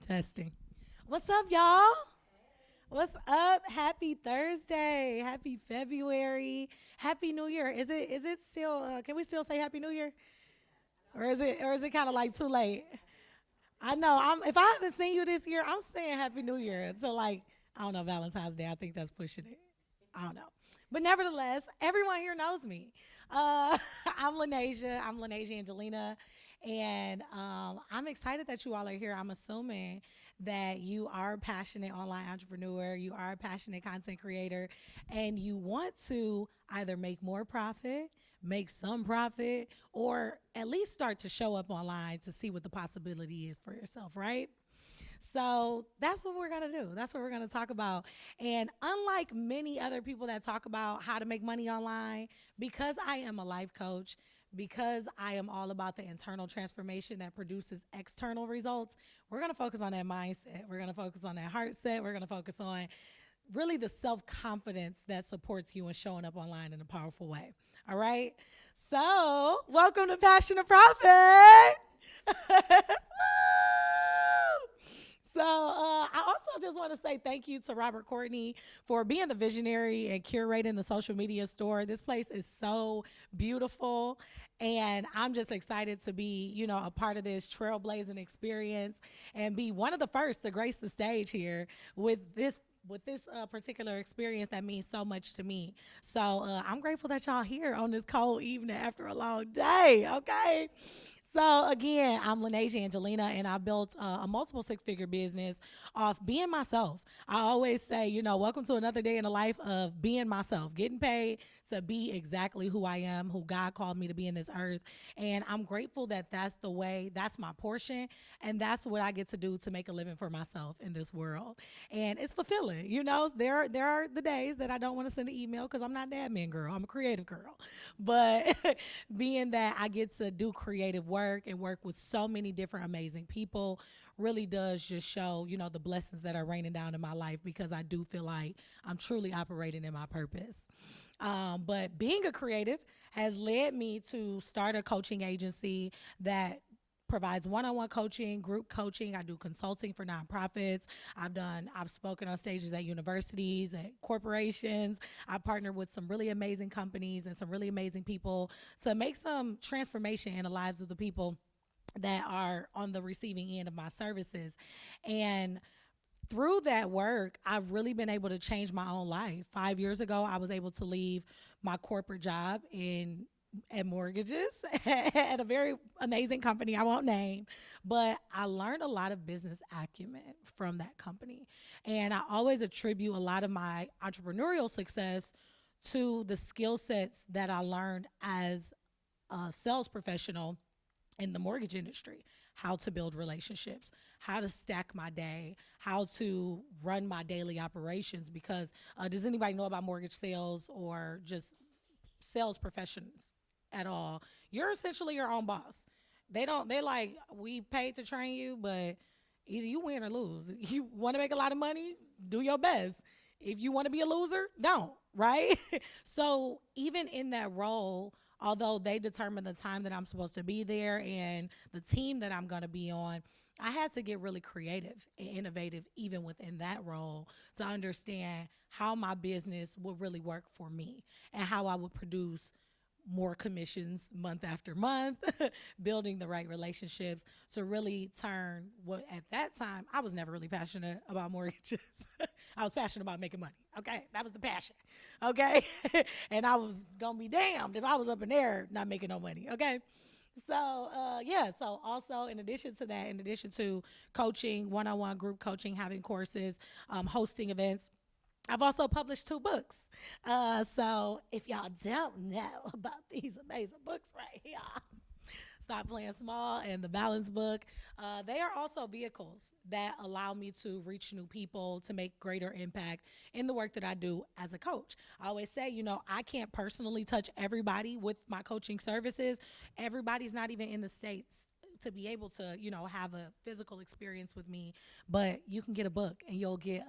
Testing. What's up, y'all? What's up? Happy Thursday. Happy February. Happy New Year. Is it still can we still say Happy New Year? Or is it kind of like too late? I know. If I haven't seen you this year, I'm saying Happy New Year until like I don't know, Valentine's Day. I think that's pushing it. I don't know. But nevertheless, everyone here knows me. Uh, I'm Lanasia. I'm Lanasia Angelina. And I'm excited that you all are here. I'm assuming that you are a passionate online entrepreneur, you are a passionate content creator, and you want to either make more profit, make some profit, or at least start to show up online to see what the possibility is for yourself, right? So that's what we're going to do. That's what we're going to talk about. And unlike many other people that talk about how to make money online, because I am a life coach, because I am all about the internal transformation that produces external results, we're going to focus on that mindset. We're going to focus on that heart set. We're going to focus on really the self confidence that supports you in showing up online in a powerful way. All right. So, welcome to Passion and Profit. I also just want to say thank you to Robert Courtney for being the visionary and curating the social media store. This place is so beautiful, and I'm just excited to be, a part of this trailblazing experience and be one of the first to grace the stage here with this particular experience that means so much to me. So I'm grateful that y'all here on this cold evening after a long day. Okay. So again, I'm Lanasia Angelina, and I built a multiple six-figure business off being myself. I always say, welcome to another day in the life of being myself, getting paid to be exactly who I am, who God called me to be in this earth. And I'm grateful that that's the way, that's my portion, and that's what I get to do to make a living for myself in this world. And it's fulfilling. There are the days that I don't want to send an email because I'm not an admin girl. I'm a creative girl. But being that I get to do creative work and work with so many different amazing people really does just show, the blessings that are raining down in my life because I do feel like I'm truly operating in my purpose. But being a creative has led me to start a coaching agency that provides one-on-one coaching, group coaching. I do consulting for nonprofits. I've spoken on stages at universities, at corporations. I've partnered with some really amazing companies and some really amazing people to make some transformation in the lives of the people that are on the receiving end of my services. And through that work, I've really been able to change my own life. 5 years ago, I was able to leave my corporate job at mortgages at a very amazing company I won't name, but I learned a lot of business acumen from that company. And I always attribute a lot of my entrepreneurial success to the skill sets that I learned as a sales professional in the mortgage industry, how to build relationships, how to stack my day, how to run my daily operations. Because does anybody know about mortgage sales or just sales professions at all? You're essentially your own boss. They like, we paid to train you, but either you win or lose. You want to make a lot of money, do your best. If you want to be a loser, don't, right? So even in that role, although they determine the time that I'm supposed to be there and the team that I'm going to be on, I had to get really creative and innovative even within that role to understand how my business would really work for me and how I would produce more commissions month after month, building the right relationships to really turn what at that time I was never really passionate about mortgages. I was passionate about making money. Okay. That was the passion. Okay. And I was going to be damned if I was up in there not making no money. Okay. So also in addition to that, in addition to coaching, one-on-one group coaching, having courses, hosting events, I've also published 2 books. So if y'all don't know about these amazing books right here, Stop Playing Small and the Balance book, they are also vehicles that allow me to reach new people, to make greater impact in the work that I do as a coach. I always say, I can't personally touch everybody with my coaching services. Everybody's not even in the States to be able to, have a physical experience with me, but you can get a book and you'll get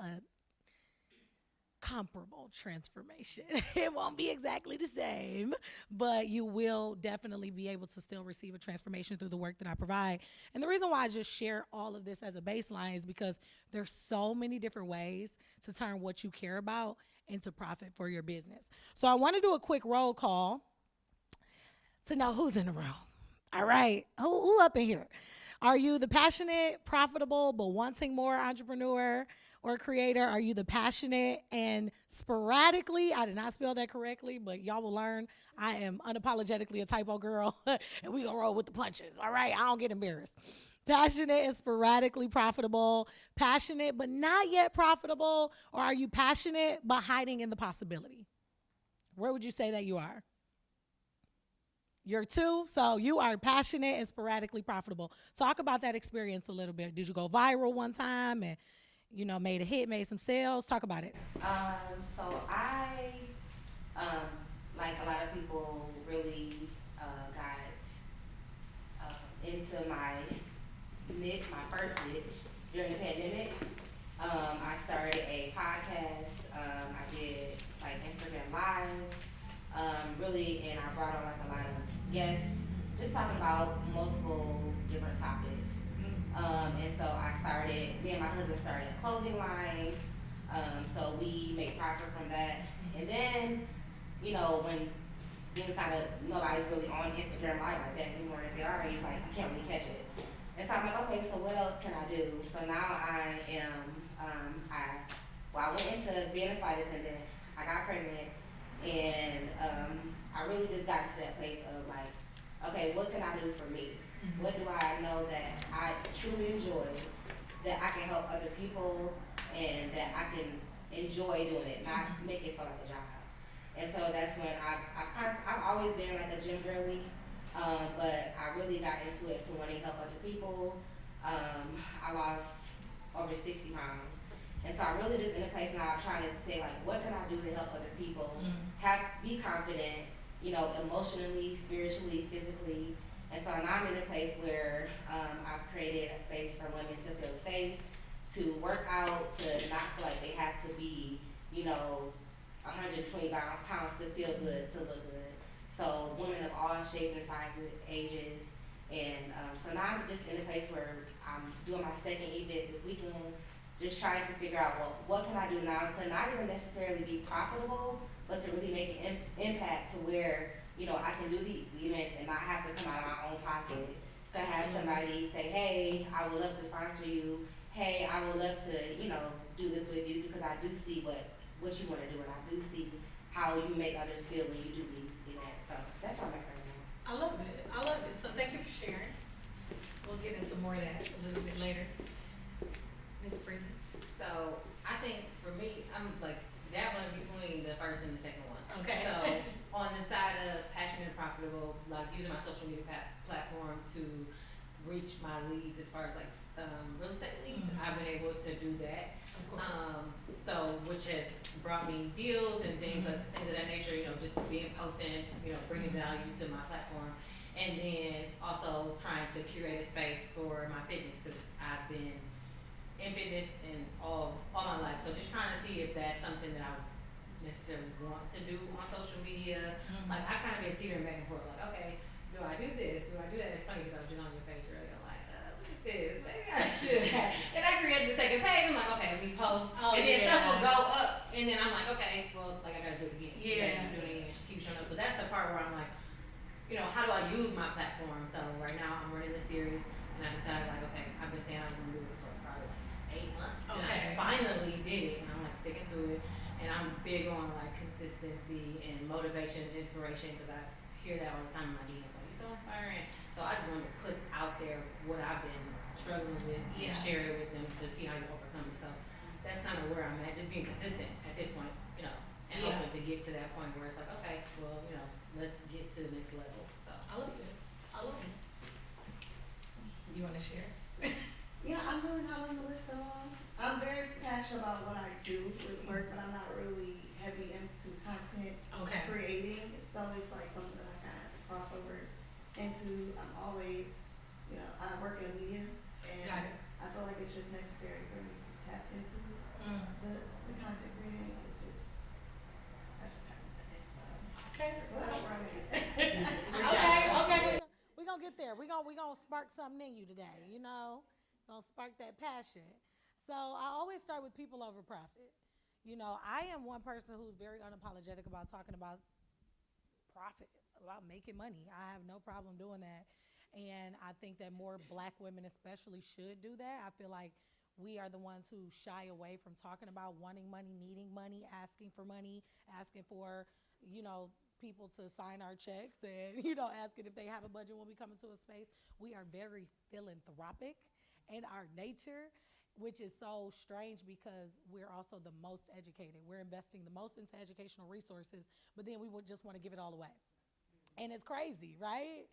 comparable transformation. It won't be exactly the same, but you will definitely be able to still receive a transformation through the work that I provide. And the reason why I just share all of this as a baseline is because there's so many different ways to turn what you care about into profit for your business. So I want to do a quick roll call to know who's in the room. All right. Who up in here? Are you the passionate, profitable, but wanting more entrepreneur or creator? Are you the passionate and sporadically, I did not spell that correctly, but y'all will learn I am unapologetically a typo girl, and we gonna roll with the punches. All right. I don't get embarrassed. Passionate and sporadically profitable, passionate but not yet profitable, or are you passionate but hiding in the possibility? Where would you say that you are? You're two, so you are passionate and sporadically profitable. Talk about that experience a little bit. Did you go viral one time and made a hit, made some sales? Talk about it. So I, um, like a lot of people, really got into my niche, my first niche during the pandemic. I started a podcast. I did like Instagram lives, really, and I brought on like a lot of guests, just talking about multiple different topics. And so me and my husband started a clothing line. So we make profit from that. And then, when things kind of, nobody's really on Instagram live like that anymore. If they are, you can't really catch it. And so I'm like, okay, so what else can I do? So now I am, I went into being a flight attendant. I got pregnant, and I really just got to that place of like, okay, what can I do for me? What do I know that I truly enjoy, that I can help other people, and that I can enjoy doing it, not make it feel like a job. And so that's when I've always been like a gym girly, but I really got into it to wanting to help other people. I lost over 60 pounds. And so I'm really just in a place now of trying to say like, what can I do to help other people be confident, emotionally, spiritually, physically. And so now I'm in a place where I've created a space for women to feel safe, to work out, to not feel like they have to be, 120 pounds to feel good, to look good. So women of all shapes and sizes, ages. And so now I'm just in a place where I'm doing my second event this weekend, just trying to figure out, well, what can I do now to not even necessarily be profitable, but to really make an impact to where, I can do these events and not have to come out of my own pocket. To have somebody say, hey, I would love to sponsor you. Hey, I would love to, do this with you because I do see what you want to do, and I do see how you make others feel when you do these events. So that's where I'm at right now. I love it. I love it. So thank you for sharing. We'll get into more of that a little bit later. Miss Brittany. So I think for me, I'm like dabbling between the first and the second one. Okay. So on the side of passionate and profitable, like using my social media platform to reach my leads as far as like real estate leads, I've been able to do that. Of course. So which has brought me deals and things of that nature. Just being posting, bringing value to my platform. And then also trying to curate a space for my fitness because I've been in fitness and all my life. So just trying to see if that's something that I necessarily want to do on social media. Like I kind of been teetering back and forth. Like, okay, do I do this? Do I do that? It's funny because I was just on your page earlier. I'm like, look at this. Maybe I should have. And I created the second page. I'm like, okay, let me post. And then stuff will go up. And then I'm like, okay, well, like I gotta do it again. Yeah. Do it again. Just keep showing up. So that's the part where I'm like, how do I use my platform? So right now I'm running a series, and I decided like, okay, I've been saying I was gonna do it for probably like 8 months, and I finally did it, and I'm like sticking to it. And I'm big on like consistency and motivation, and inspiration, because I hear that all the time in my DMs. Like, you're so inspiring. So I just wanted to put out there what I've been struggling with and share it with them to see how you overcome it. So that's kind of where I'm at, just being consistent at this point, and hoping to get to that point where it's like, okay, well, let's get to the next level. So I love it. I love it. You want to share? Yeah, I'm really not on the list at all. I'm very passionate about what I do with work, but I'm not really heavy into content creating. So it's like something that I kind of cross over into. I'm always, I work in media, and I feel like it's just necessary for me to tap into the content creating. It's just, I just haven't done it. So, Okay. so that's where I'm at. Okay. We're gonna get there. We're gonna spark something in you today, you know? Gonna spark that passion. So I always start with people over profit. You know, I am one person who's very unapologetic about talking about profit, about making money. I have no problem doing that. And I think that more black women especially should do that. I feel like we are the ones who shy away from talking about wanting money, needing money, asking for, you know, people to sign our checks and, you know, asking if they have a budget when we come into a space. We are very philanthropic in our nature, which is so strange because we're also the most educated. We're investing the most into educational resources, but then we would just want to give it all away. And it's crazy, right?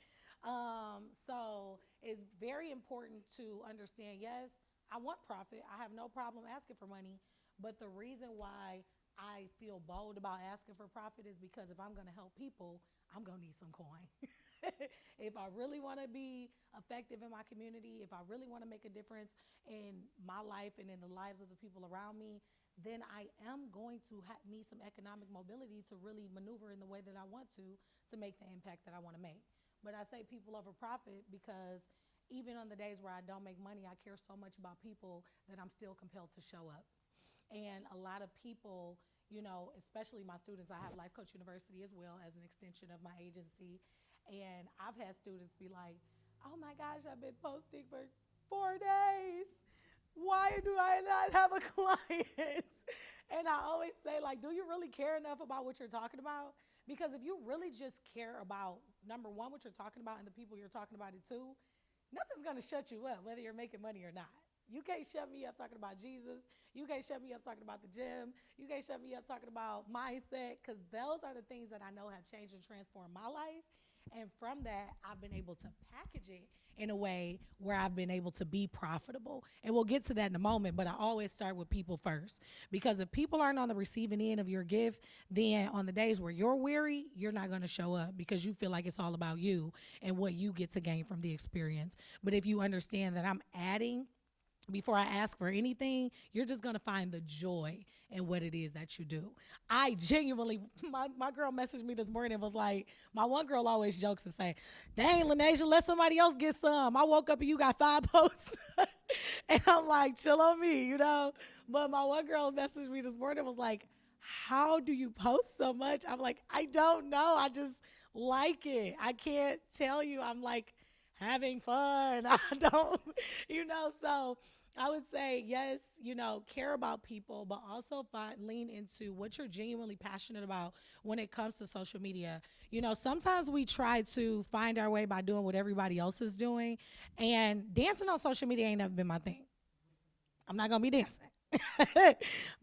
So it's very important to understand, yes, I want profit. I have no problem asking for money. But the reason why I feel bold about asking for profit is because if I'm going to help people, I'm going to need some coin. If I really want to be effective in my community, if I really want to make a difference in my life and in the lives of the people around me, then I am going to need some economic mobility to really maneuver in the way that I want to make the impact that I want to make. But I say people over profit because even on the days where I don't make money, I care so much about people that I'm still compelled to show up. And a lot of people, you know, especially my students, I have Life Coach University as well as an extension of my agency. And I've had students be like, oh my gosh, I've been posting for 4 days. Why do I not have a client? And I always say, like, do you really care enough about what you're talking about? Because if you really just care about, number one, what you're talking about and the people you're talking about it to, nothing's going to shut you up, whether you're making money or not. You can't shut me up talking about Jesus. You can't shut me up talking about the gym. You can't shut me up talking about mindset, because those are the things that I know have changed and transformed my life. And from that, I've been able to package it in a way where I've been able to be profitable. And we'll get to that in a moment, but I always start with people first. Because if people aren't on the receiving end of your gift, then on the days where you're weary, you're not going to show up because you feel like it's all about you and what you get to gain from the experience. But if you understand that I'm adding before I ask for anything, you're just going to find the joy in what it is that you do. I genuinely, my girl messaged me this morning and was like, my one girl always jokes and say, dang, Lanasia, let somebody else get some. I woke up and you got 5 posts. And I'm like, chill on me, you know? But my one girl messaged me this morning and was like, how do you post so much? I'm like, I don't know. I just like it. I can't tell you. I'm like, having fun. I don't, you know, so I would say, yes, you know, care about people, but also lean into what you're genuinely passionate about when it comes to social media. You know, sometimes we try to find our way by doing what everybody else is doing, and dancing on social media ain't never been my thing. I'm not going to be dancing.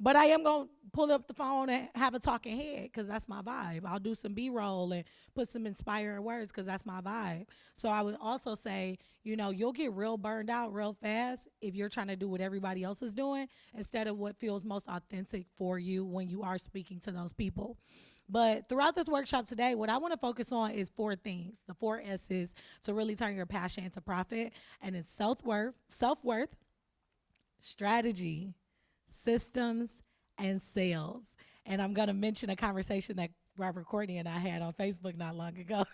But I am going to pull up the phone and have a talking head because that's my vibe. I'll do some B-roll and put some inspiring words because that's my vibe. So I would also say, you know, you'll get real burned out real fast if you're trying to do what everybody else is doing instead of what feels most authentic for you when you are speaking to those people. But throughout this workshop today, what I want to focus on is 4 things, the 4 S's to really turn your passion into profit. And it's self-worth, strategy, systems, and sales. And I'm going to mention a conversation that Robert Courtney and I had on Facebook not long ago,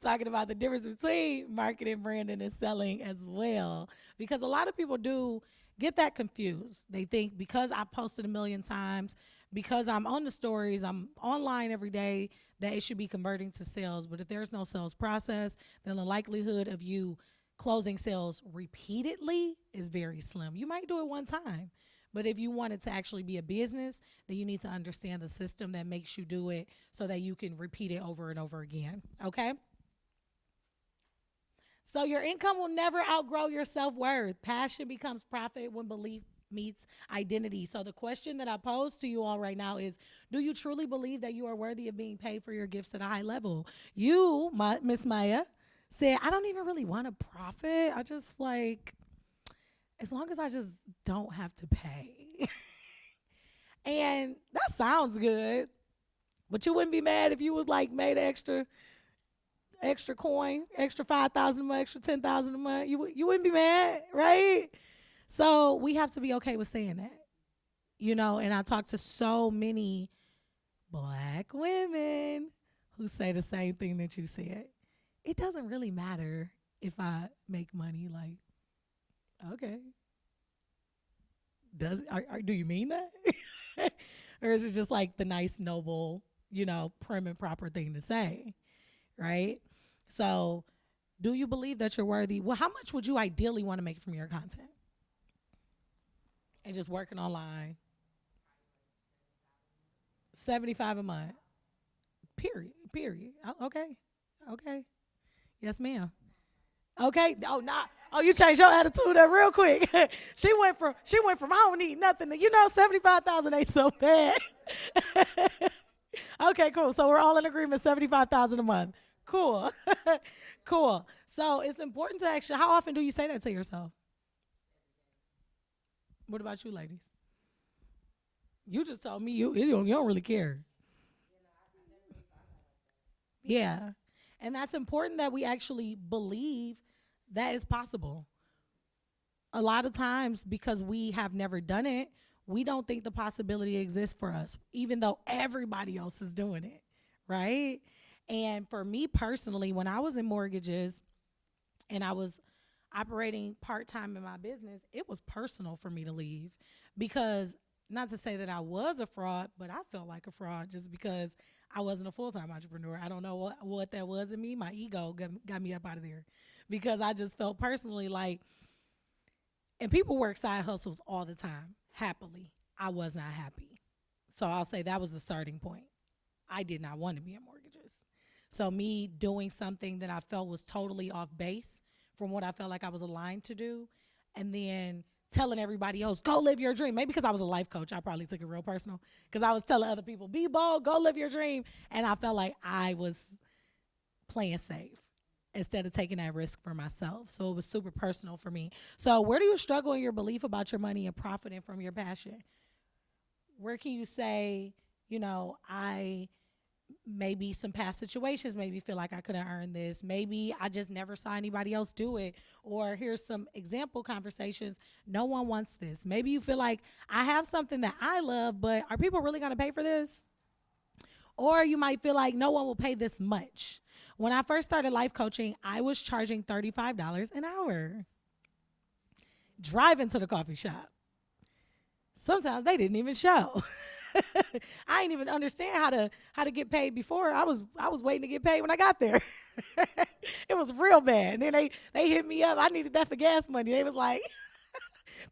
talking about the difference between marketing, branding, and selling as well. Because a lot of people do get that confused. They think because I posted 1,000,000 times, because I'm on the stories, I'm online every day, that it should be converting to sales. But if there's no sales process, then the likelihood of you closing sales repeatedly is very slim. You might do it one time. But if you want it to actually be a business, then you need to understand the system that makes you do it so that you can repeat it over and over again, okay? So your income will never outgrow your self-worth. Passion becomes profit when belief meets identity. So the question that I pose to you all right now is, do you truly believe that you are worthy of being paid for your gifts at a high level? You, Miss Maya, said, I don't even really want to profit. I just like, as long as I just don't have to pay. And that sounds good, but you wouldn't be mad if you was like made extra extra coin, extra 5,000 a month, extra 10,000 a month, you wouldn't be mad, right? So we have to be okay with saying that, And I talk to so many black women who say the same thing that you said. It doesn't really matter if I make money. Like, okay, do you mean that? Or is it just like the nice, noble, prim and proper thing to say, right? So, do you believe that you're worthy? Well, how much would you ideally want to make from your content? And just working online. 75 a month. Period. Okay. Yes, ma'am. Okay. Oh, nah. Oh, you changed your attitude up real quick. She went from I don't need nothing to, 75,000 ain't so bad. Okay, cool. So we're all in agreement, 75,000 a month. Cool. Cool. So it's important to actually, how often do you say that to yourself? What about you, ladies? You just told me you don't really care. Yeah. And that's important that we actually believe that is possible. A lot of times, because we have never done it, we don't think the possibility exists for us, even though everybody else is doing it, right? And for me personally, when I was in mortgages and I was operating part-time in my business, it was personal for me to leave because, not to say that I was a fraud, but I felt like a fraud just because I wasn't a full-time entrepreneur. I don't know what that was in me. My ego got me up out of there because I just felt personally like, and people work side hustles all the time, happily. I was not happy. So I'll say that was the starting point. I did not want to be in mortgages. So me doing something that I felt was totally off base from what I felt like I was aligned to do, and then telling everybody else, go live your dream. Maybe because I was a life coach, I probably took it real personal because I was telling other people, be bold, go live your dream. And I felt like I was playing safe instead of taking that risk for myself. So it was super personal for me. So where do you struggle in your belief about your money and profiting from your passion? Where can you say, I maybe some past situations maybe feel like I couldn't earn this. Maybe I just never saw anybody else do it. Or here's some example conversations. No one wants this. Maybe you feel like I have something that I love, but are people really going to pay for this? Or you might feel like no one will pay this much. When I first started life coaching, I was charging $35 an hour. Driving to the coffee shop. Sometimes they didn't even show. I didn't even understand how to get paid before. I was waiting to get paid when I got there. It was real bad. And then they hit me up. I needed that for gas money. They was like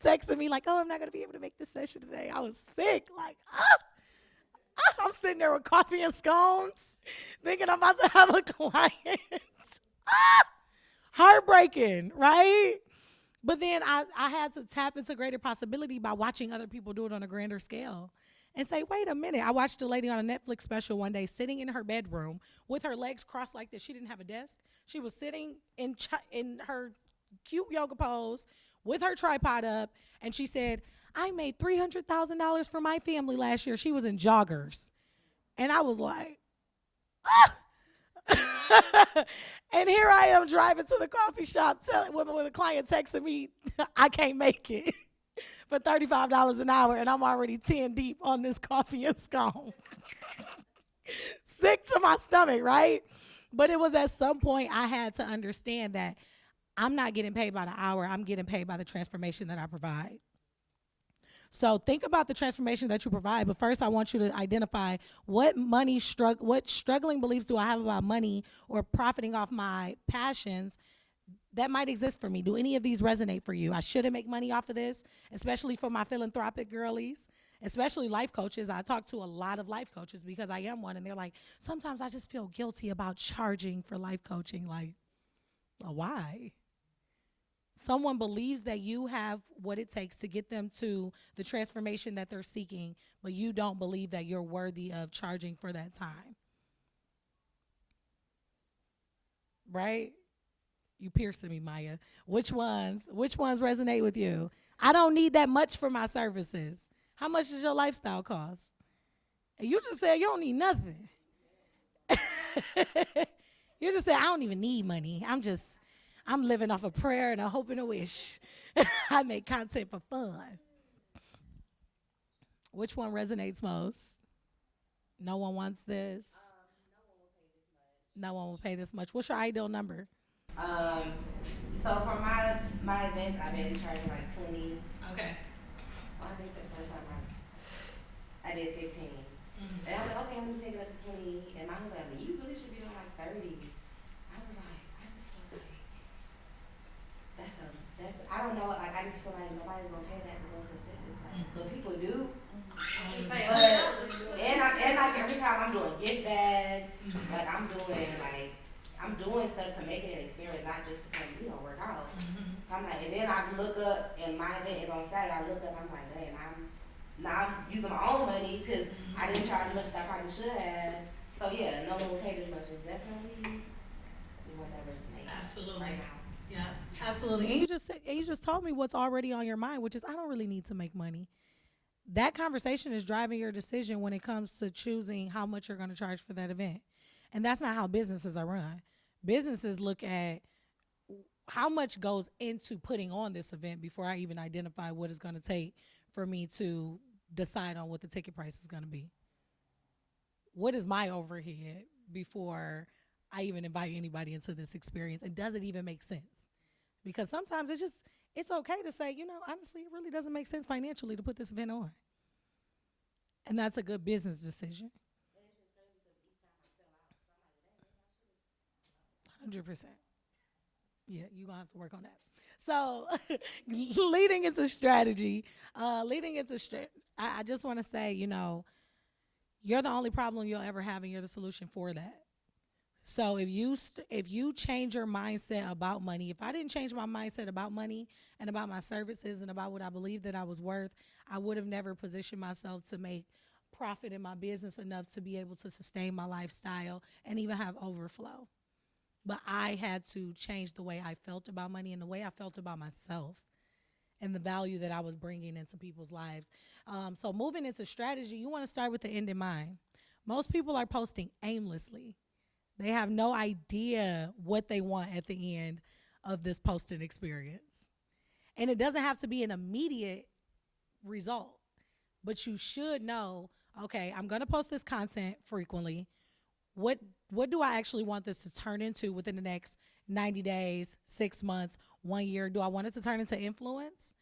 texting me like, "Oh, I'm not gonna be able to make this session today." I was sick. Like, I'm sitting there with coffee and scones, thinking I'm about to have a client. Heartbreaking, right? But then I had to tap into greater possibility by watching other people do it on a grander scale. And say, wait a minute. I watched a lady on a Netflix special one day sitting in her bedroom with her legs crossed like this. She didn't have a desk. She was sitting in her cute yoga pose with her tripod up. And she said, I made $300,000 for my family last year. She was in joggers. And I was like, and here I am driving to the coffee shop when a client texting me, I can't make it. For $35 an hour, and I'm already 10 deep on this coffee and scone. Sick to my stomach, right? But it was at some point I had to understand that I'm not getting paid by the hour. I'm getting paid by the transformation that I provide. So think about the transformation that you provide. But first, I want you to identify what struggling beliefs do I have about money or profiting off my passions that might exist for me. Do any of these resonate for you? I shouldn't make money off of this, especially for my philanthropic girlies, especially life coaches. I talk to a lot of life coaches because I am one, and they're like, sometimes I just feel guilty about charging for life coaching. Like, well, why? Someone believes that you have what it takes to get them to the transformation that they're seeking, but you don't believe that you're worthy of charging for that time. Right? You piercing me, Maya. Which ones resonate with you? I don't need that much for my services. How much does your lifestyle cost? And you just said you don't need nothing. You just say, I don't even need money. I'm living off a prayer and a hope and a wish. I make content for fun. Which one resonates most? No one wants this. No one will pay this much. What's your ideal number? Um, so for my events, I've been charging like 20. Okay. Well, I think the first time I did 15. And I was like, okay, let me take it up to 20. And my husband was like, you really should be doing like 30. I was like, I just feel like I don't know, like I just feel like nobody's gonna pay that to go to the fitness class. But people do. And like every time I'm doing gift bags, like I'm doing stuff to make it an experience, not just to come, work out. So I'm like, and then I look up, and my event is on Saturday. I look up, I'm like, man, I'm using my own money because I didn't charge as much as I probably should have. So yeah, no one will pay this much. Is definitely whatever's made. Absolutely. Right now. Yeah, absolutely. And you just told me what's already on your mind, which is I don't really need to make money. That conversation is driving your decision when it comes to choosing how much you're going to charge for that event. And that's not how businesses are run. Businesses look at how much goes into putting on this event before I even identify what it's going to take for me to decide on what the ticket price is going to be. What is my overhead before I even invite anybody into this experience? And does it even make sense? Because sometimes it's okay to say, honestly, it really doesn't make sense financially to put this event on. And that's a good business decision. 100%. Yeah, you're going to have to work on that. So leading into strategy, I just want to say, you're the only problem you'll ever have and you're the solution for that. So if you change your mindset about money, if I didn't change my mindset about money and about my services and about what I believe that I was worth, I would have never positioned myself to make profit in my business enough to be able to sustain my lifestyle and even have overflow. But I had to change the way I felt about money and the way I felt about myself and the value that I was bringing into people's lives. So moving into strategy, you want to start with the end in mind. Most people are posting aimlessly. They have no idea what they want at the end of this posting experience. And it doesn't have to be an immediate result, but you should know, okay, I'm going to post this content frequently. What do I actually want this to turn into within the next 90 days, 6 months, 1 year? Do I want it to turn into influence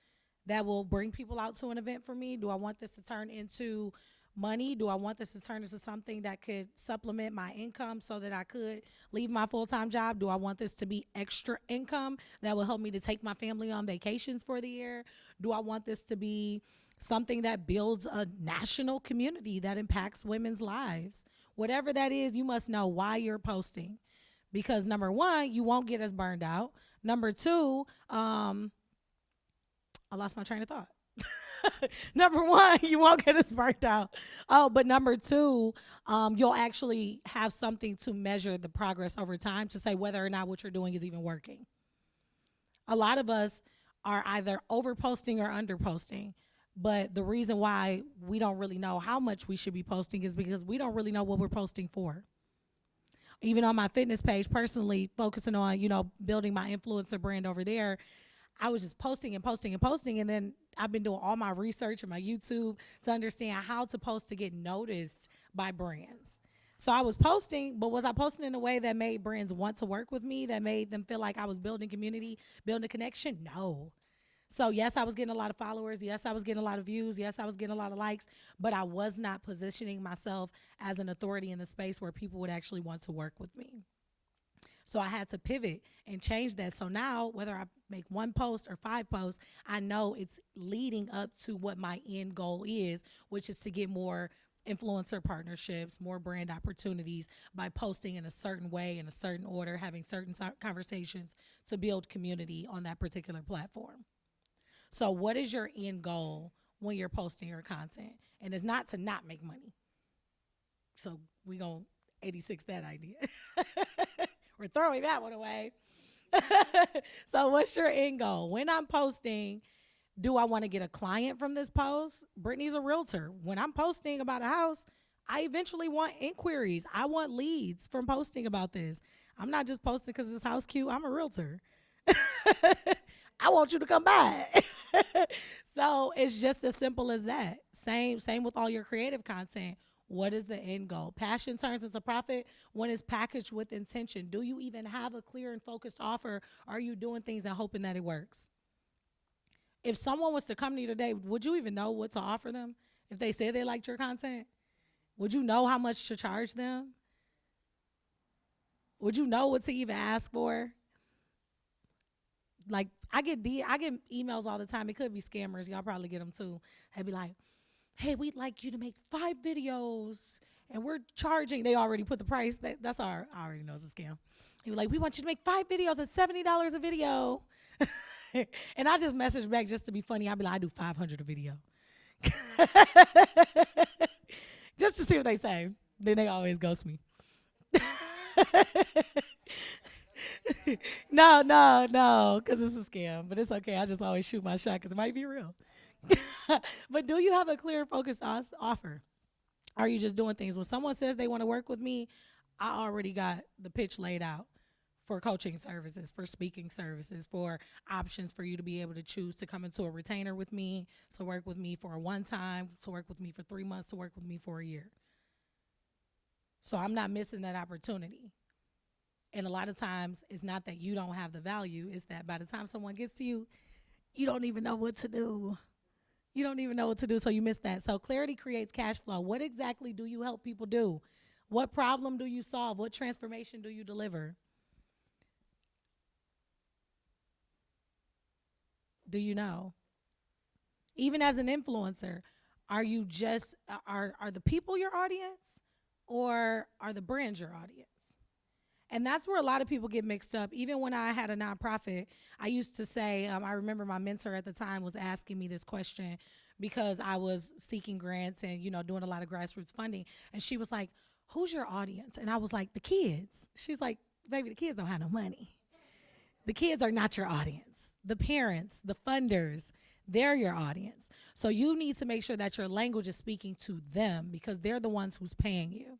that will bring people out to an event for me? Do I want this to turn into money? Do I want this to turn into something that could supplement my income so that I could leave my full-time job? Do I want this to be extra income that will help me to take my family on vacations for the year? Do I want this to be something that builds a national community that impacts women's lives? Whatever that is, you must know why you're posting. Because number one, you won't get as burned out. Number two, I lost my train of thought. Number one, you won't get as burnt out. Oh, but number two, you'll actually have something to measure the progress over time to say whether or not what you're doing is even working. A lot of us are either over posting or under posting. But the reason why we don't really know how much we should be posting is because we don't really know what we're posting for. Even on my fitness page, personally, focusing on, building my influencer brand over there, I was just posting and posting and posting. And then I've been doing all my research and my YouTube to understand how to post to get noticed by brands. So I was posting, but was I posting in a way that made brands want to work with me, that made them feel like I was building community, building a connection? No. So yes, I was getting a lot of followers. Yes, I was getting a lot of views. Yes, I was getting a lot of likes, but I was not positioning myself as an authority in the space where people would actually want to work with me. So I had to pivot and change that. So now, whether I make one post or 5 posts, I know it's leading up to what my end goal is, which is to get more influencer partnerships, more brand opportunities by posting in a certain way, in a certain order, having certain conversations to build community on that particular platform. So what is your end goal when you're posting your content? And it's not to not make money. So we gonna 86 that idea. We're throwing that one away. So what's your end goal? When I'm posting, do I want to get a client from this post? Brittany's a realtor. When I'm posting about a house, I eventually want inquiries. I want leads from posting about this. I'm not just posting because this house cute. I'm a realtor. I want you to come by. So it's just as simple as that. Same with all your creative content. What is the end goal? Passion turns into profit when it's packaged with intention. Do you even have a clear and focused offer? Are you doing things and hoping that it works? If someone was to come to you today, would you even know what to offer them? If they said they liked your content, would you know how much to charge them? Would you know what to even ask for? Like I get emails all the time. It could be scammers. Y'all probably get them too. They'd be like, "Hey, we'd like you to make 5 videos, and we're charging." They already put the price. That's I already know it's a scam. They were like, "We want you to make 5 videos at $70 a video." And I just message back just to be funny. I'd be like, "I do 500 a video," just to see what they say. Then they always ghost me. No, because it's a scam. But it's okay. I just always shoot my shot because it might be real. But do you have a clear, focused offer? Are you just doing things? When someone says they want to work with me, I already got the pitch laid out for coaching services, for speaking services, for options for you to be able to choose to come into a retainer with me, to work with me for a one time, to work with me for 3 months, to work with me for a year. So I'm not missing that opportunity. And a lot of times it's not that you don't have the value, it's that by the time someone gets to you, you don't even know what to do. You don't even know what to do, so you miss that. So clarity creates cash flow. What exactly do you help people do? What problem do you solve? What transformation do you deliver? Do you know? Even as an influencer, are you just are the people your audience, or are the brands your audience? And that's where a lot of people get mixed up. Even when I had a nonprofit, I used to say, I remember my mentor at the time was asking me this question because I was seeking grants and, doing a lot of grassroots funding. And she was like, "Who's your audience?" And I was like, "The kids." She's like, "Baby, the kids don't have no money. The kids are not your audience. The parents, the funders, they're your audience. So you need to make sure that your language is speaking to them because they're the ones who's paying you."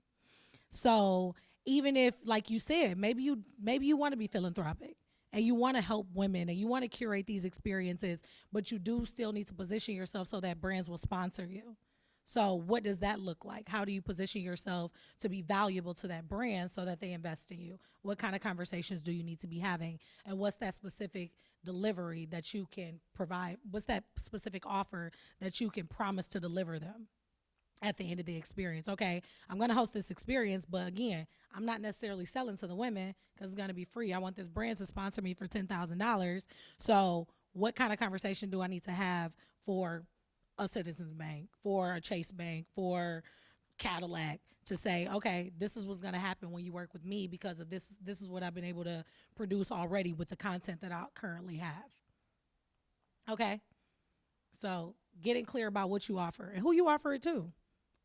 So even if, like you said, maybe you want to be philanthropic and you want to help women and you want to curate these experiences, but you do still need to position yourself so that brands will sponsor you. So what does that look like? How do you position yourself to be valuable to that brand so that they invest in you? What kind of conversations do you need to be having? And what's that specific delivery that you can provide? What's that specific offer that you can promise to deliver them at the end of the experience? Okay, I'm going to host this experience, but again, I'm not necessarily selling to the women because it's going to be free. I want this brand to sponsor me for $10,000. So what kind of conversation do I need to have for a Citizens Bank, for a Chase Bank, for Cadillac to say, okay, this is what's going to happen when you work with me because of this. This is what I've been able to produce already with the content that I currently have. Okay, so getting clear about what you offer and who you offer it to.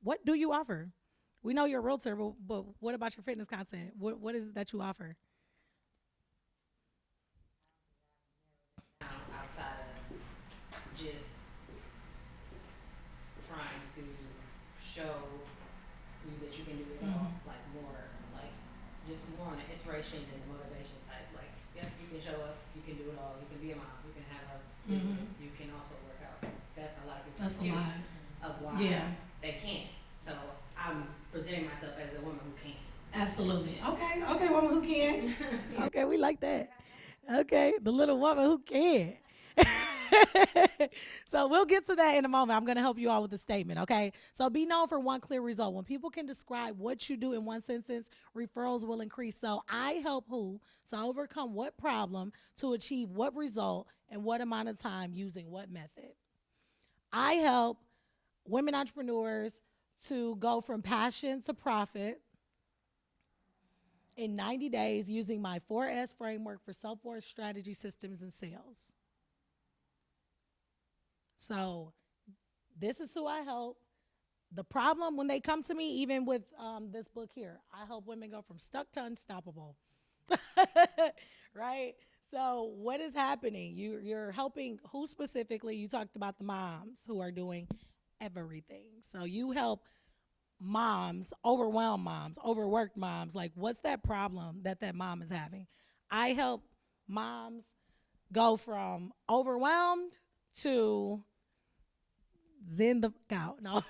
What do you offer? We know you're a realtor, but what about your fitness content? What is it that you offer? Outside of just trying to show you that you can do it all, like more, like just more on the inspiration than the motivation type. Like, yep, you can show up, you can do it all, you can be a mom, you can have a business, you can also work out. That's a lot of people's excuse of why they can't. So I'm presenting myself as a woman who can. Absolutely. Okay, woman who can. Okay, we like that. Okay, the little woman who can. So we'll get to that in a moment. I'm going to help you all with a statement, okay? So be known for one clear result. When people can describe what you do in one sentence, referrals will increase. So I help who to overcome what problem, to achieve what result, and what amount of time using what method. I help women entrepreneurs to go from passion to profit in 90 days using my 4S framework for self-worth, strategy, systems, and sales. So this is who I help. The problem when they come to me, even with this book here, I help women go from stuck to unstoppable. Right? So what is happening? You're helping who specifically? You talked about the moms who are doing everything. So you help moms, overwhelmed moms, overworked moms, like what's that problem that that mom is having? I help moms go from overwhelmed to zen the out. No.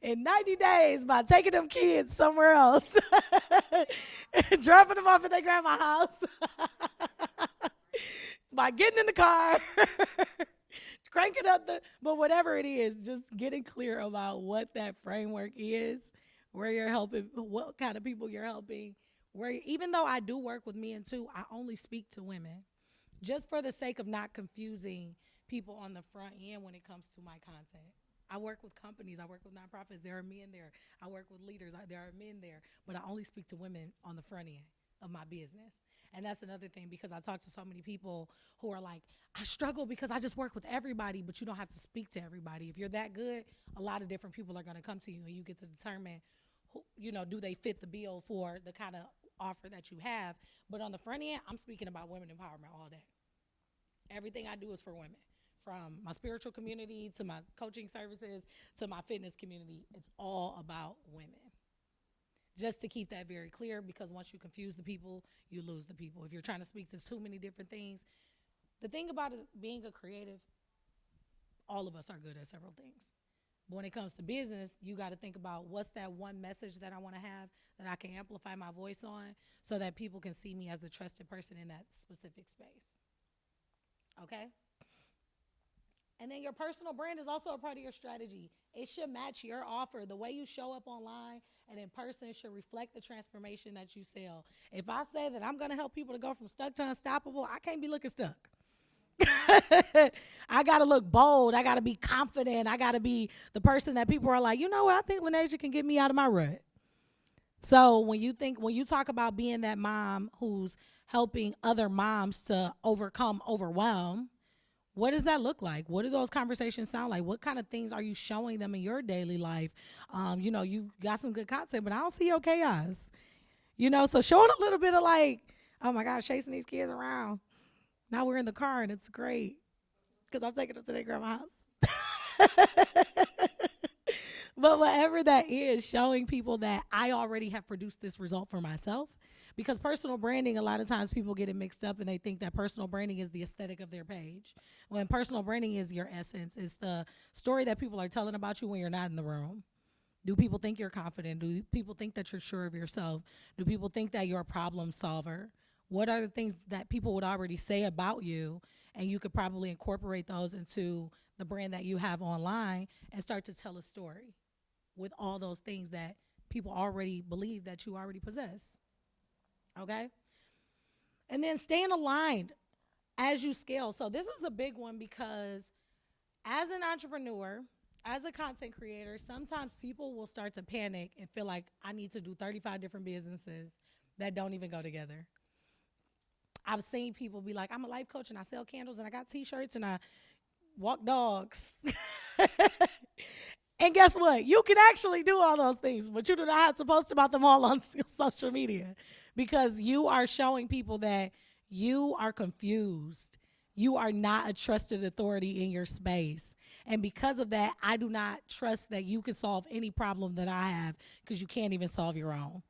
In 90 days by taking them kids somewhere else, dropping them off at their grandma's house, by getting in the car, cranking up but whatever it is, just getting clear about what that framework is, where you're helping, what kind of people you're helping. Even though I do work with men too, I only speak to women just for the sake of not confusing people on the front end when it comes to my content. I work with companies, I work with nonprofits. There are men there. I work with leaders. There are men there, but I only speak to women on the front end of my business. And that's another thing, because I talk to so many people who are like, I struggle because I just work with everybody, but you don't have to speak to everybody. If you're that good, a lot of different people are going to come to you, and you get to determine, who, do they fit the bill for the kind of offer that you have. But on the front end, I'm speaking about women empowerment all day. Everything I do is for women. From my spiritual community to my coaching services to my fitness community, it's all about women. Just to keep that very clear, because once you confuse the people, you lose the people. If you're trying to speak to too many different things, the thing about it, being a creative, all of us are good at several things. But when it comes to business, you got to think about what's that one message that I want to have that I can amplify my voice on so that people can see me as the trusted person in that specific space. Okay? And then your personal brand is also a part of your strategy. It should match your offer. The way you show up online and in person should reflect the transformation that you sell. If I say that I'm going to help people to go from stuck to unstoppable, I can't be looking stuck. I got to look bold. I got to be confident. I got to be the person that people are like, you know what, I think Lanasia can get me out of my rut. So when you talk about being that mom who's helping other moms to overcome overwhelm, what does that look like? What do those conversations sound like? What kind of things are you showing them in your daily life? You got some good content, but I don't see your chaos. So showing a little bit of like, oh my gosh, chasing these kids around. Now we're in the car and it's great because I'm taking them to their grandma's house. But whatever that is, showing people that I already have produced this result for myself. Because personal branding, a lot of times people get it mixed up and they think that personal branding is the aesthetic of their page. When personal branding is your essence, it's the story that people are telling about you when you're not in the room. Do people think you're confident? Do people think that you're sure of yourself? Do people think that you're a problem solver? What are the things that people would already say about you? And you could probably incorporate those into the brand that you have online and start to tell a story with all those things that people already believe that you already possess. Okay? And then staying aligned as you scale. So this is a big one because as an entrepreneur, as a content creator, sometimes people will start to panic and feel like I need to do 35 different businesses that don't even go together. I've seen people be like, I'm a life coach and I sell candles and I got t-shirts and I walk dogs. And guess what? You can actually do all those things, but you do not have to post about them all on social media because you are showing people that you are confused. You are not a trusted authority in your space. And because of that, I do not trust that you can solve any problem that I have because you can't even solve your own.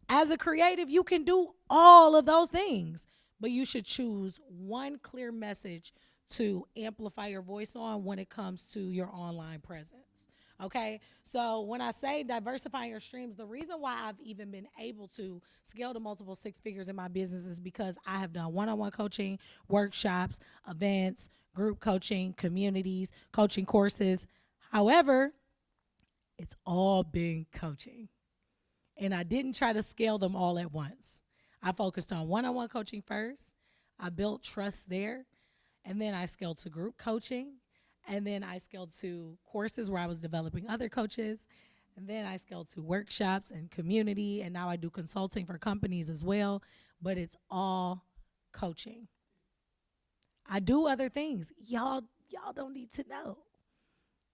As a creative, you can do all of those things, but you should choose one clear message to amplify your voice on when it comes to your online presence. Okay, so when I say diversifying your streams, the reason why I've even been able to scale to multiple six figures in my business is because I have done one-on-one coaching, workshops, events, group coaching, communities, coaching courses. However, it's all been coaching. And I didn't try to scale them all at once. I focused on one-on-one coaching first. I built trust there. And then I scaled to group coaching. And then I scaled to courses where I was developing other coaches. And then I scaled to workshops and community. And now I do consulting for companies as well. But it's all coaching. I do other things. Y'all don't need to know.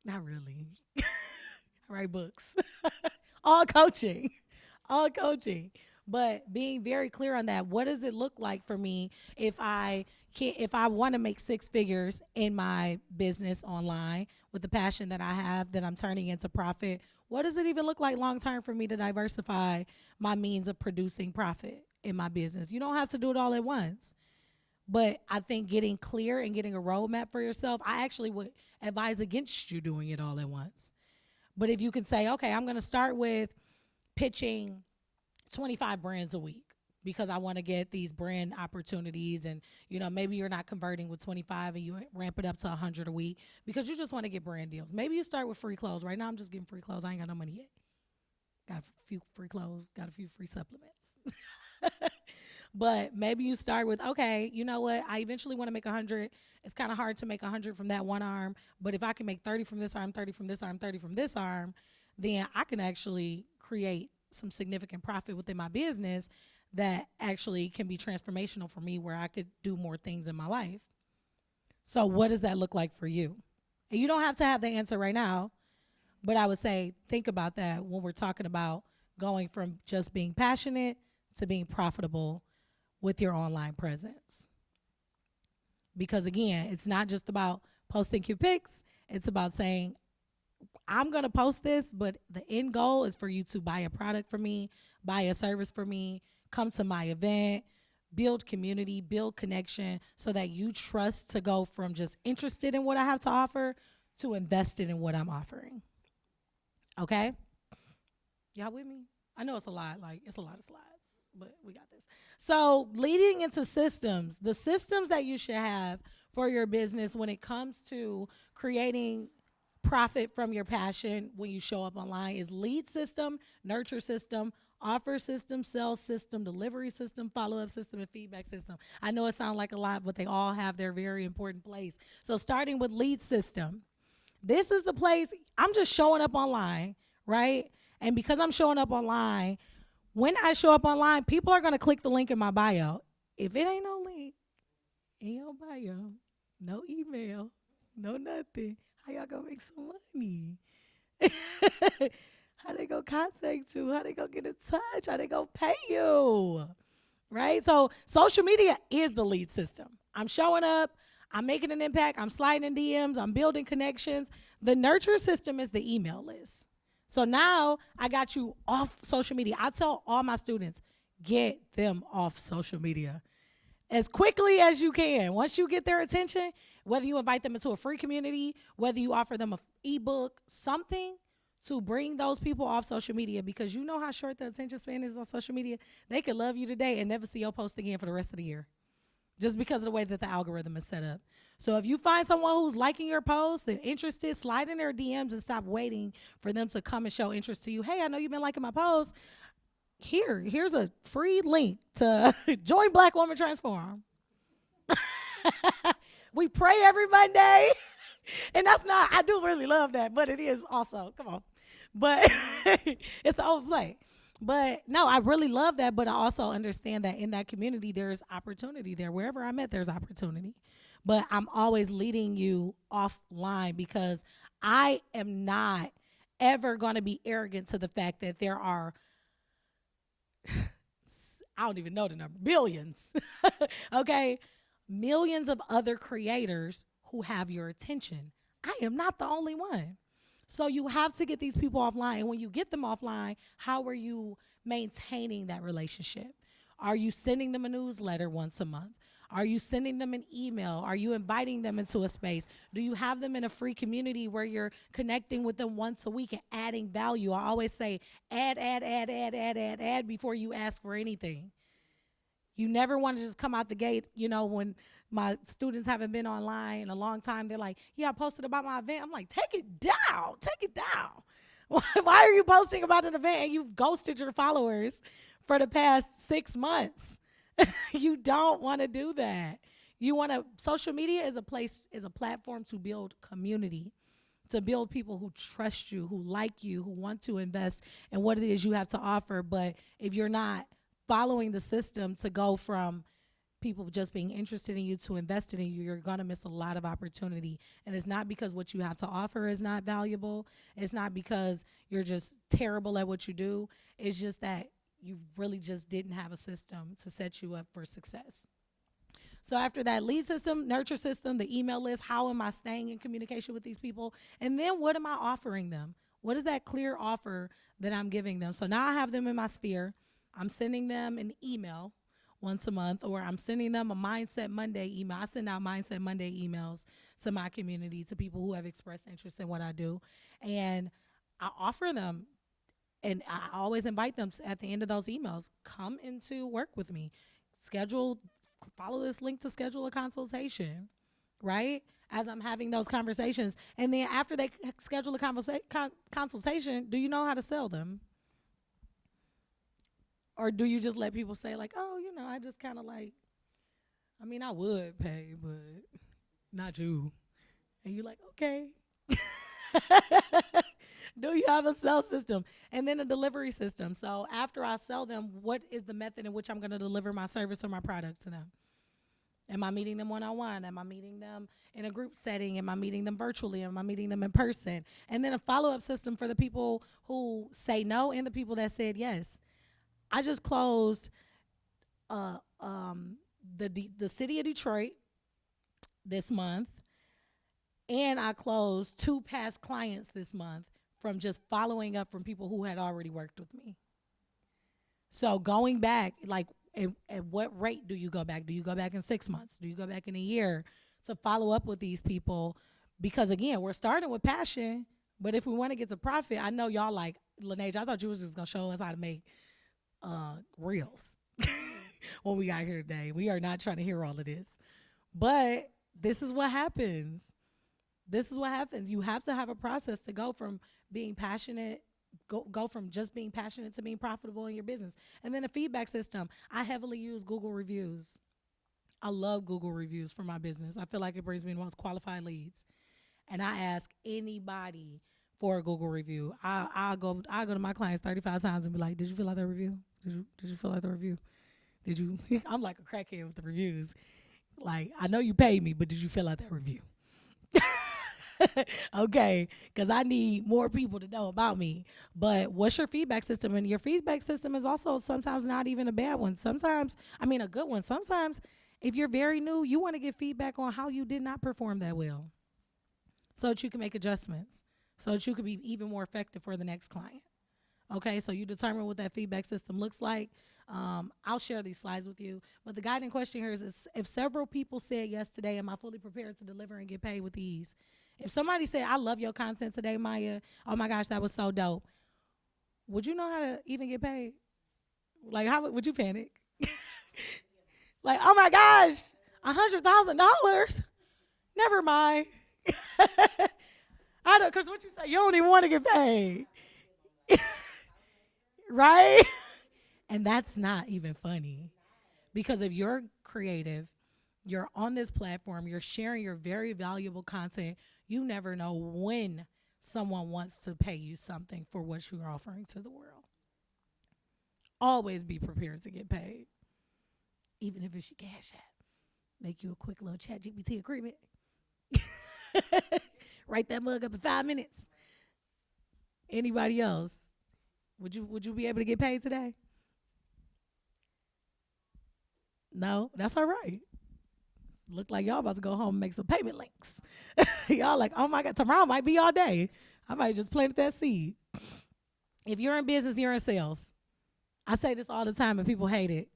Not really. I write books. All coaching. All coaching. But being very clear on that, what does it look like for me if I, if I want to make six figures in my business online with the passion that I have that I'm turning into profit, what does it even look like long term for me to diversify my means of producing profit in my business? You don't have to do it all at once. But I think getting clear and getting a roadmap for yourself, I actually would advise against you doing it all at once. But if you can say, okay, I'm going to start with pitching 25 brands a week because I want to get these brand opportunities, and maybe you're not converting with 25 and you ramp it up to 100 a week because you just want to get brand deals. Maybe you start with free clothes. Right now I'm just getting free clothes. I ain't got no money yet. Got a few free clothes, got a few free supplements. But maybe you start with, okay, you know what? I eventually want to make 100. It's kind of hard to make 100 from that one arm. But if I can make 30 from this arm, 30 from this arm, 30 from this arm, then I can actually create some significant profit within my business that actually can be transformational for me, where I could do more things in my life. So what does that look like for you? And you don't have to have the answer right now, but I would say think about that when we're talking about going from just being passionate to being profitable with your online presence. Because again, it's not just about posting cute pics. It's about saying, I'm going to post this, but the end goal is for you to buy a product from me, buy a service from me, come to my event, build community, build connection, so that you trust to go from just interested in what I have to offer to invested in what I'm offering. Okay? Y'all with me? I know it's a lot. It's a lot of slides, but we got this. So leading into systems, the systems that you should have for your business when it comes to creating profit from your passion when you show up online is lead system, nurture system, offer system, sales system, delivery system, follow-up system, and feedback system. I know it sounds like a lot, but they all have their very important place. So starting with lead system, this is the place. I'm just showing up online, right? And because I'm showing up online, when I show up online, people are going to click the link in my bio. If it ain't no link in your bio, no email, no nothing, how y'all going to make some money? How they going to contact you? How they going to get in touch? How they going to pay you? Right? So social media is the lead system. I'm showing up. I'm making an impact. I'm sliding in DMs. I'm building connections. The nurture system is the email list. So now I got you off social media. I tell all my students, get them off social media as quickly as you can. Once you get their attention, whether you invite them into a free community, whether you offer them an ebook, something to bring those people off social media, because you know how short the attention span is on social media. They could love you today and never see your post again for the rest of the year, just because of the way that the algorithm is set up. So if you find someone who's liking your post and interested, slide in their DMs and stop waiting for them to come and show interest to you. Hey, I know you've been liking my post. Here's a free link to join Black Woman Transform. We pray every Monday. And I do really love that, but it is also, come on. But it's the overplay. But no, I really love that, but I also understand that in that community, there's opportunity there. Wherever I'm at, there's opportunity. But I'm always leading you offline because I am not ever going to be arrogant to the fact that there are, I don't even know the number, billions, okay? Millions of other creators who have your attention. I am not the only one. So you have to get these people offline. And when you get them offline, how are you maintaining that relationship? Are you sending them a newsletter once a month? Are you sending them an email? Are you inviting them into a space? Do you have them in a free community where you're connecting with them once a week and adding value? I always say add before you ask for anything. You never want to just come out the gate, when my students haven't been online in a long time, they're like, yeah, I posted about my event. I'm like, take it down. Why are you posting about an event and you've ghosted your followers for the past 6 months? You don't want to do that. Social media is a platform to build community, to build people who trust you, who like you, who want to invest in what it is you have to offer. But if you're not following the system to go from people just being interested in you to invested in you, you're going to miss a lot of opportunity. And it's not because what you have to offer is not valuable. It's not because you're just terrible at what you do. It's just that you really just didn't have a system to set you up for success. So after that lead system, nurture system, the email list, how am I staying in communication with these people? And then what am I offering them? What is that clear offer that I'm giving them? So now I have them in my sphere. I'm sending them an email once a month, or I'm sending them a Mindset Monday email. I send out Mindset Monday emails to my community, to people who have expressed interest in what I do. And I offer them, and I always invite them at the end of those emails, come into work with me. Follow this link to schedule a consultation, right? As I'm having those conversations. And then after they schedule a consultation, do you know how to sell them? Or do you just let people say, like, oh, I just kind of like, I would pay, but not you. And you're like, okay. Do you have a sell system? And then a delivery system. So after I sell them, what is the method in which I'm going to deliver my service or my product to them? Am I meeting them one-on-one? Am I meeting them in a group setting? Am I meeting them virtually? Am I meeting them in person? And then a follow-up system for the people who say no and the people that said yes. I just closed the city of Detroit this month, and I closed 2 past clients this month from just following up from people who had already worked with me. So going back, like, at what rate do you go back? Do you go back in 6 months? Do you go back in a year to follow up with these people? Because, again, we're starting with passion, but if we want to get to profit, I know y'all like, Lanasia, I thought you was just going to show us how to make reels when we got here today. We are not trying to hear all of this. But this is what happens. This is what happens. You have to have a process to go from being passionate, go from just being passionate to being profitable in your business. And then a feedback system. I heavily use Google reviews. I love Google reviews for my business. I feel like it brings me the most qualified leads. And I ask anybody for a Google review. I'll go to my clients 35 times and be like, did you fill out that review? Did you fill out the review? Did you? I'm like a crackhead with the reviews. Like, I know you paid me, but did you fill out that review? Okay, because I need more people to know about me. But what's your feedback system? And your feedback system is also sometimes not even a bad one. Sometimes, a good one. Sometimes, if you're very new, you want to get feedback on how you did not perform that well, so that you can make adjustments, so that you can be even more effective for the next client. Okay, so you determine what that feedback system looks like. I'll share these slides with you. But the guiding question here is, if several people said yes today, am I fully prepared to deliver and get paid with ease? If somebody said, I love your content today, Maya, oh my gosh, that was so dope, would you know how to even get paid? Like, how would you panic? Like, oh my gosh, $100,000? Never mind. I don't, because what you say, you don't even want to get paid. Right? And that's not even funny. Because if you're creative, you're on this platform, you're sharing your very valuable content, you never know when someone wants to pay you something for what you're offering to the world. Always be prepared to get paid. Even if it's your Cash App. Make you a quick little ChatGPT agreement. Write that mug up in 5 minutes. Anybody else? Would you be able to get paid today? No, that's all right. Look like y'all about to go home and make some payment links. Y'all like, oh my God, tomorrow might be all day. I might just plant that seed. If you're in business, you're in sales. I say this all the time and people hate it.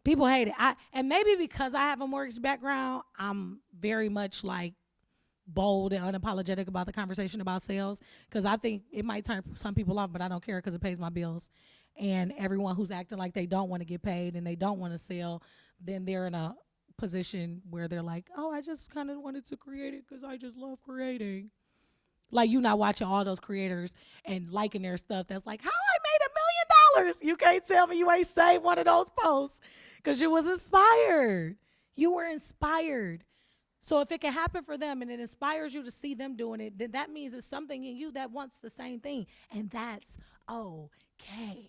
People hate it. And maybe because I have a mortgage background, I'm very much like bold and unapologetic about the conversation about sales, because I think it might turn some people off, but I don't care because it pays my bills. And everyone who's acting like they don't want to get paid and they don't want to sell, then they're in a position where they're like, oh, I just kind of wanted to create it because I just love creating. Like, you not watching all those creators and liking their stuff that's like, how I made $1 million. You can't tell me you ain't saved one of those posts because you was inspired. You were inspired. So if it can happen for them and it inspires you to see them doing it, then that means it's something in you that wants the same thing. And that's okay.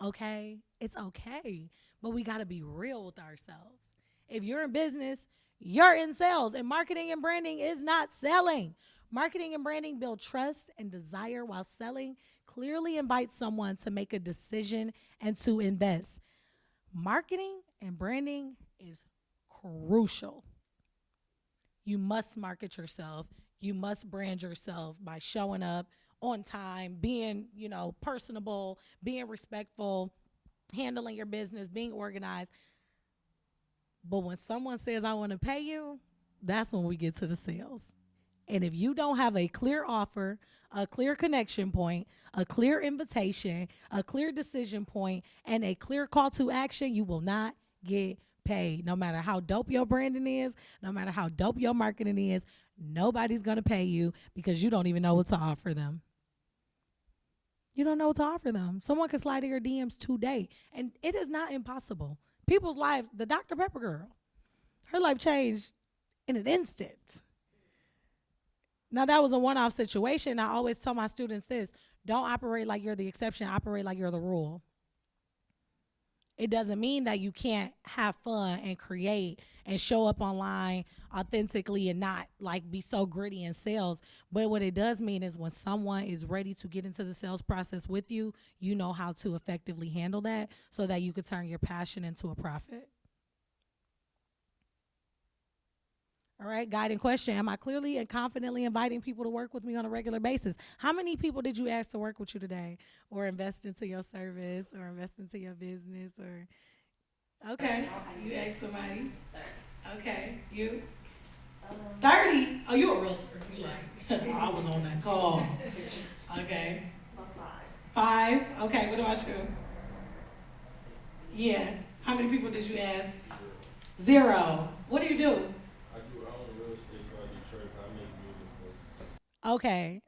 Okay? It's okay. But we got to be real with ourselves. If you're in business, you're in sales. And marketing and branding is not selling. Marketing and branding build trust and desire, while selling clearly invites someone to make a decision and to invest. Marketing and branding is crucial. You must market yourself. You must brand yourself by showing up on time, being, personable, being respectful, handling your business, being organized. But when someone says, I want to pay you, that's when we get to the sales. And if you don't have a clear offer, a clear connection point, a clear invitation, a clear decision point, and a clear call to action, you will not get paid. No matter how dope your branding is, no matter how dope your marketing is, nobody's going to pay you because you don't even know what to offer them. You don't know what to offer them. Someone can slide in your DMs today, and it is not impossible. People's lives, the Dr. Pepper girl, her life changed in an instant. Now, that was a one-off situation. I always tell my students this: don't operate like you're the exception, operate like you're the rule. It doesn't mean that you can't have fun and create and show up online authentically and not be so gritty in sales. But what it does mean is when someone is ready to get into the sales process with you, you know how to effectively handle that so that you can turn your passion into a profit. All right, guiding question. Am I clearly and confidently inviting people to work with me on a regular basis? How many people did you ask to work with you today or invest into your service or invest into your business? Or okay, you asked somebody. 30. Okay, you? 30? Oh, you a realtor. You I was on that call. Okay. 5? Okay, what about you? Yeah. How many people did you ask? 0. What do you do? Okay.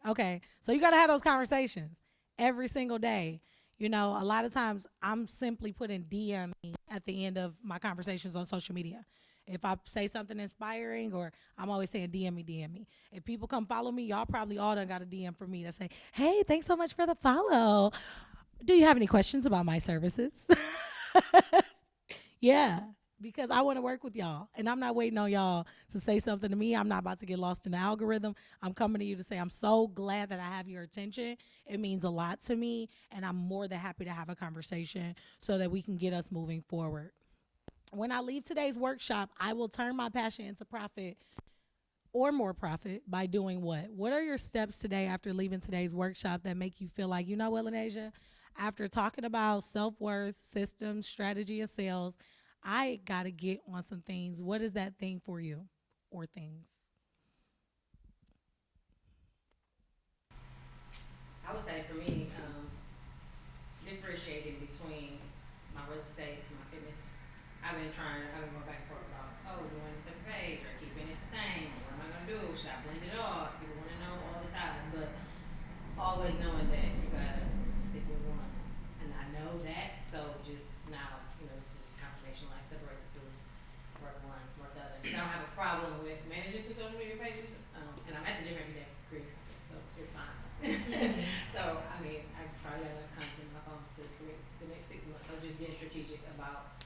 So you got to have those conversations every single day. A lot of times I'm simply putting DM me at the end of my conversations on social media. If I say something inspiring, or I'm always saying DM me. If people come follow me, y'all probably all done got a DM from me that say, hey, thanks so much for the follow. Do you have any questions about my services? Yeah. Because I want to work with y'all, and I'm not waiting on y'all to say something to me. I'm not about to get lost in the algorithm. I'm coming to you to say I'm so glad that I have your attention. It means a lot to me, and I'm more than happy to have a conversation so that we can get us moving forward. When I leave today's workshop, I will turn my passion into profit or more profit by doing what? What are your steps today after leaving today's workshop that make you feel like, you know what, Lanasia? After talking about self-worth, systems, strategy, and sales, I got to get on some things. What is that thing for you or things? I would say for me, differentiating between my real estate and my fitness. I've been going back and forth about, doing a separate page or keeping it the same. What am I going to do? Should I blend it off? People want to know all the time. But always knowing that you got to stick with one. And I know that, so just now, it's just confirmation, separate the two, work one, work the other. I don't have a problem with managing two social media pages, and I'm at the gym every day, creating content, so it's fine. So, I probably have enough content on my phone to create the next 6 months, so just getting strategic about,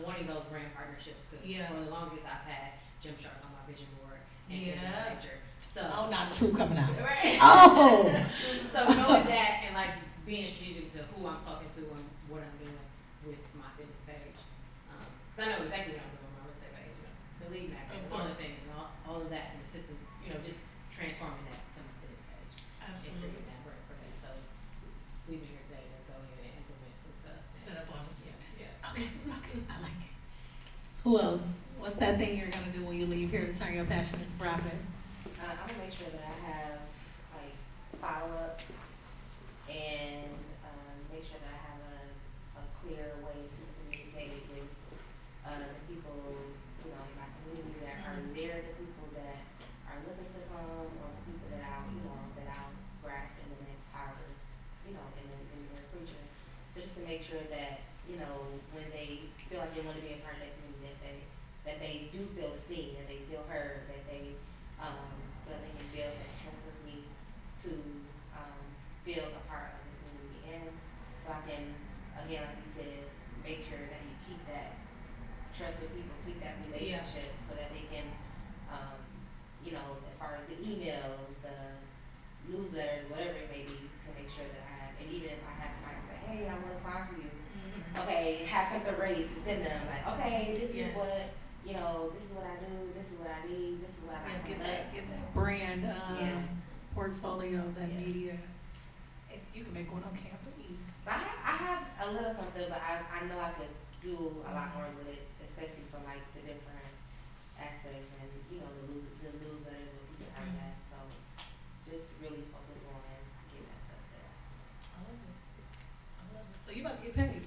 wanting those brand partnerships, because for the longest I've had Gymshark on my vision board, and picture. So, not the truth coming out. Right. Oh! So knowing that and being strategic to who I'm talking to and what I'm doing with my fitness page. Cause I know exactly what I'm doing on my website page, the lead magnet, and all the things, and all of that, and the systems, just transforming that to my fitness page. Absolutely. And that work for that. So leaving here today to go ahead and implement some stuff. Set up all the systems. Yeah. Okay, I like it. Who else? What's that thing you're gonna do when you leave here to turn your passion into profit? I'm gonna make sure that I have follow-ups and make sure that I have a clear way to communicate with the people, in my community that are there, the people that are looking to come, or the people that I'll grasp in the next however, in the near future. So just to make sure that, when they feel like they want to be a part of that community, that they do feel seen, that they feel heard, that they feel they can build that trust with me to feel a part of the community. And so I can, again, like you said, make sure that you keep that trust with people, keep that relationship, so that they can, as far as the emails, the newsletters, whatever it may be, to make sure that I have, and even if I have somebody say, hey, I want to sponsor you, okay, have something ready to send them, okay, this is what this is what I do, this is what I need, this is what I got Yes, coming up. get that brand Yeah. portfolio, that Yeah. media. You can make one on Canva easy. So I have a little something, but I know I could do a lot more with it, especially for like the different aspects and the newsletters and things like that. So just really focus on getting that stuff set up. I love it. I love it. So you about to get paid.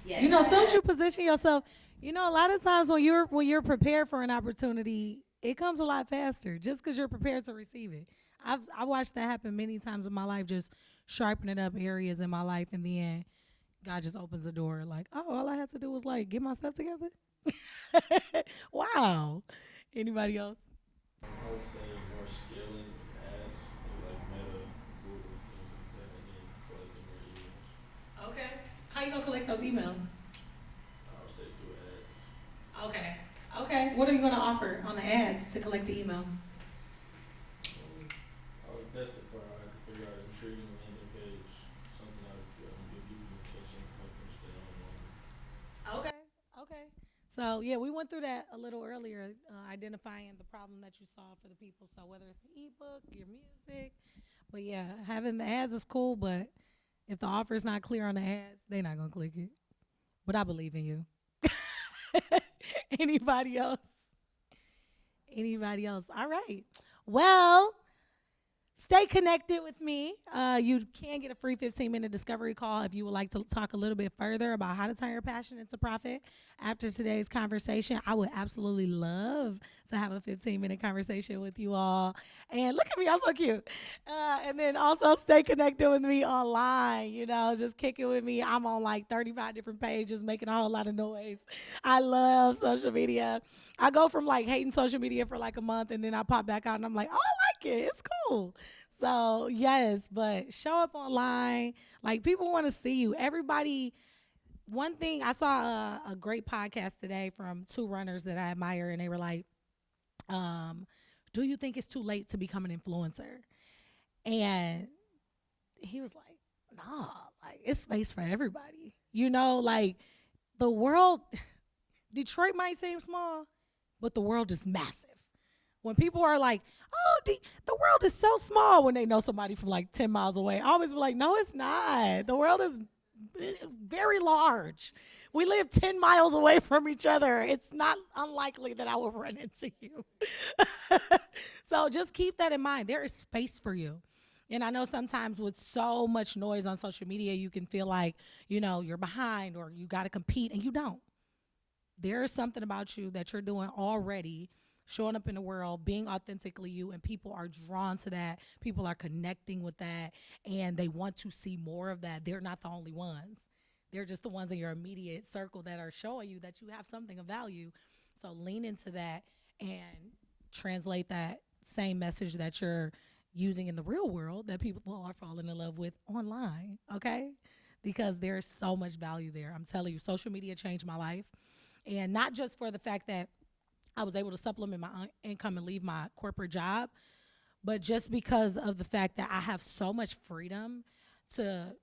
Yeah. You know, as soon as you position yourself, a lot of times when you're prepared for an opportunity, it comes a lot faster just because you're prepared to receive it. I watched that happen many times in my life, just sharpening up areas in my life. In the end, God just opens the door. Like, oh, all I had to do was like get my stuff together. Wow. Anybody else? I would say more scaling with ads, things like Meta, Google, things like that, and then collecting more emails. Okay. How you gonna collect those emails? I would say through ads. Okay. Okay. What are you gonna offer on the ads to collect the emails? That's the part I have to figure out. Intriguing landing page, something I give people attention, help them stay on longer. Okay. Okay. So yeah, we went through that a little earlier, identifying the problem that you solve for the people. So whether it's an ebook, your music, but yeah, having the ads is cool. But if the offer is not clear on the ads, they're not gonna click it. But I believe in you. Anybody else? Anybody else? All right. Well, stay connected with me. You can get a free 15-minute discovery call if you would like to talk a little bit further about how to turn your passion into profit. After today's conversation, I would absolutely love to have a 15-minute conversation with you all. And look at me, I'm so cute. And then also stay connected with me online. Just kick it with me. I'm on like 35 different pages, making a whole lot of noise. I love social media. I go from like hating social media for like a month, and then I pop back out and I'm like, oh, I like it. It's cool. So yes, but show up online. Like, people want to see you. Everybody. One thing, I saw a great podcast today from two runners that I admire, and they were like, "Do you think it's too late to become an influencer?" And he was like, "Nah, like it's space for everybody. Like the world. Detroit might seem small, but the world is massive." When people are like, oh, the world is so small, when they know somebody from like 10 miles away, I always be like, no, it's not. The world is very large. We live 10 miles away from each other. It's not unlikely that I will run into you. So just keep that in mind. There is space for you. And I know sometimes with so much noise on social media, you can feel like, you're behind or you got to compete, and you don't. There is something about you that you're doing already, showing up in the world, being authentically you, and people are drawn to that. People are connecting with that, and they want to see more of that. They're not the only ones. They're just the ones in your immediate circle that are showing you that you have something of value. So lean into that and translate that same message that you're using in the real world that people are falling in love with online, okay? Because there's so much value there. I'm telling you, social media changed my life. And not just for the fact that I was able to supplement my income and leave my corporate job, but just because of the fact that I have so much freedom to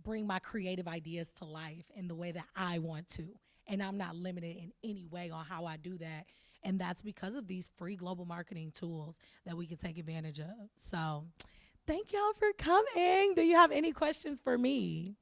bring my creative ideas to life in the way that I want to. And I'm not limited in any way on how I do that. And that's because of these free global marketing tools that we can take advantage of. So thank y'all for coming. Do you have any questions for me?